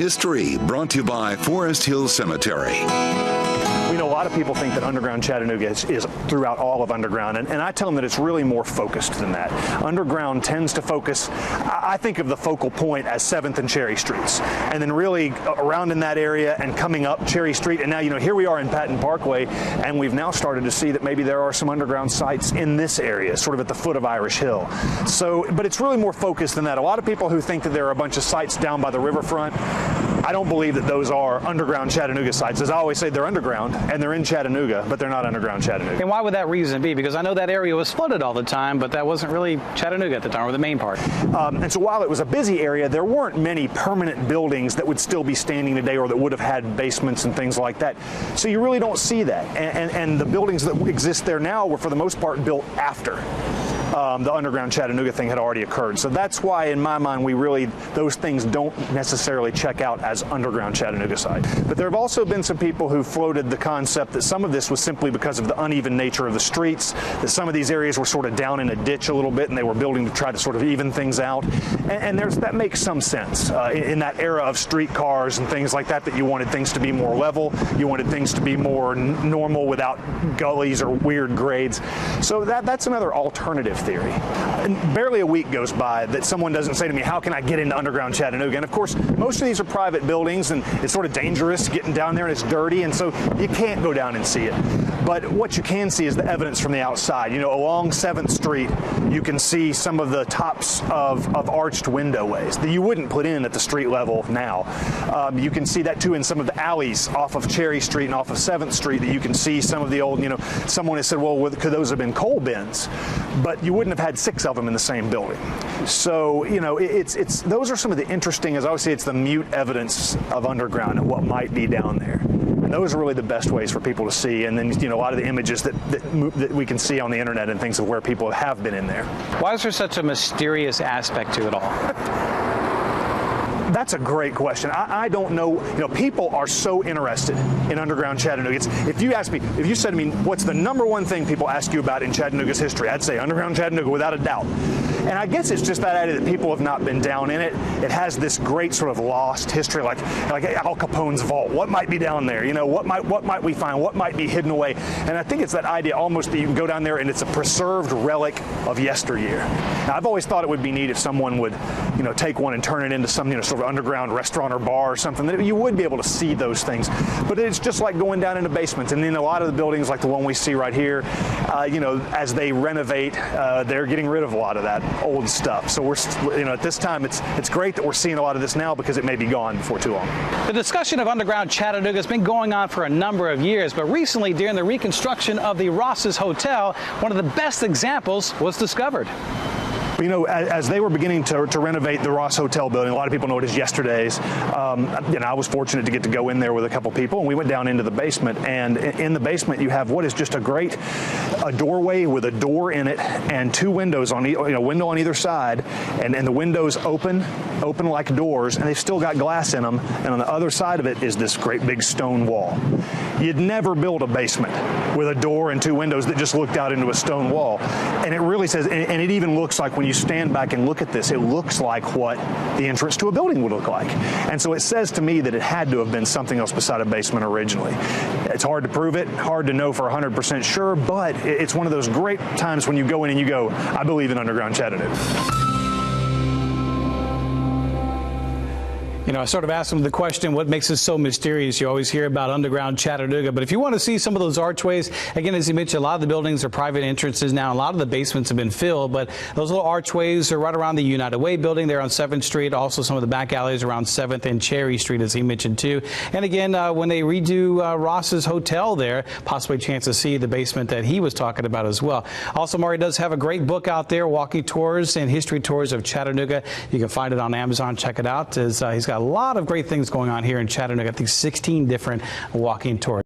History brought to you by Forest Hill Cemetery. We know a lot of people think that Underground Chattanooga is throughout all of Underground, and I tell them that it's really more focused than that. Underground tends to focus, I think of the focal point as 7th and Cherry Streets, and then really around in that area and coming up Cherry Street, and now, here we are in Patton Parkway, and we've now started to see that maybe there are some underground sites in this area, sort of at the foot of Irish Hill. So, but it's really more focused than that. A lot of people who think that there are a bunch of sites down by the riverfront, I don't believe that those are Underground Chattanooga sites. As I always say, they're underground and they're in Chattanooga, but they're not Underground Chattanooga. And why would that reason be? Because I know that area was flooded all the time, but that wasn't really Chattanooga at the time, or the main part. And so while it was a busy area, there weren't many permanent buildings that would still be standing today or that would have had basements and things like that. So you really don't see that. And the buildings that exist there now were for the most part built after the Underground Chattanooga thing had already occurred. So that's why, in my mind, those things don't necessarily check out as Underground Chattanooga site. But there have also been some people who floated the concept that some of this was simply because of the uneven nature of the streets, that some of these areas were sort of down in a ditch a little bit, and they were building to try to sort of even things out. And that makes some sense in that era of streetcars and things like that, that you wanted things to be more level, you wanted things to be more normal without gullies or weird grades. So that's another alternative theory. And barely a week goes by that someone doesn't say to me, how can I get into Underground Chattanooga? And of course, most of these are private buildings, and it's sort of dangerous getting down there, and it's dirty, and so you can't go down and see it. But what you can see is the evidence from the outside. Along 7th Street, you can see some of the tops of arched windowways that you wouldn't put in at the street level now. You can see that too in some of the alleys off of Cherry Street and off of 7th Street, that you can see some of the old, someone has said, well, could those have been coal bins? But you wouldn't have had 6 of them in the same building. So, those are some of the interesting, as I always say, it's the mute evidence of Underground and what might be down there. And those are really the best ways for people to see. And then, a lot of the images that we can see on the internet and things of where people have been in there. Why is there such a mysterious aspect to it all? That's a great question. I don't know. People are so interested in Underground Chattanooga. If you said to me, what's the #1 thing people ask you about in Chattanooga's history? I'd say Underground Chattanooga without a doubt. And I guess it's just that idea that people have not been down in it. It has this great sort of lost history, like Al Capone's vault. What might be down there? What might we find? What might be hidden away? And I think it's that idea almost that you can go down there and it's a preserved relic of yesteryear. Now, I've always thought it would be neat if someone would, take one and turn it into some, sort of underground restaurant or bar or something, that you would be able to see those things. But it's just like going down into basements. And in a lot of the buildings, like the one we see right here, as they renovate, they're getting rid of a lot of that old stuff. So we're, at this time, it's great that we're seeing a lot of this now because it may be gone before too long. The discussion of Underground Chattanooga has been going on for a number of years, but recently, during the reconstruction of the Ross's Hotel, one of the best examples was discovered. As they were beginning to renovate the Ross Hotel building, a lot of people know it as Yesterday's. I was fortunate to get to go in there with a couple people, and we went down into the basement. And in the basement, you have what is just a doorway with a door in it and 2 windows on window on either side, and the windows open like doors, and they've still got glass in them. And on the other side of it is this great big stone wall. You'd never build a basement with a door and 2 windows that just looked out into a stone wall. And it really says, and it even looks like when you stand back and look at this, it looks like what the entrance to a building would look like. And so it says to me that it had to have been something else beside a basement originally. It's hard to prove it, hard to know for 100% sure, but it's one of those great times when you go in and you go, I believe in Underground Chattanooga. I sort of asked them the question, what makes it so mysterious? You always hear about Underground Chattanooga, but if you want to see some of those archways, again, as you mentioned, a lot of the buildings are private entrances now. A lot of the basements have been filled, but those little archways are right around the United Way building there on 7th Street. Also, some of the back alleys around 7th and Cherry Street, as he mentioned, too. And again, when they redo Ross's Hotel there, possibly a chance to see the basement that he was talking about as well. Also, Maury does have a great book out there, Walking Tours and History Tours of Chattanooga. You can find it on Amazon. Check it out. He's got a lot of great things going on here in Chattanooga. I think 16 different walking tours.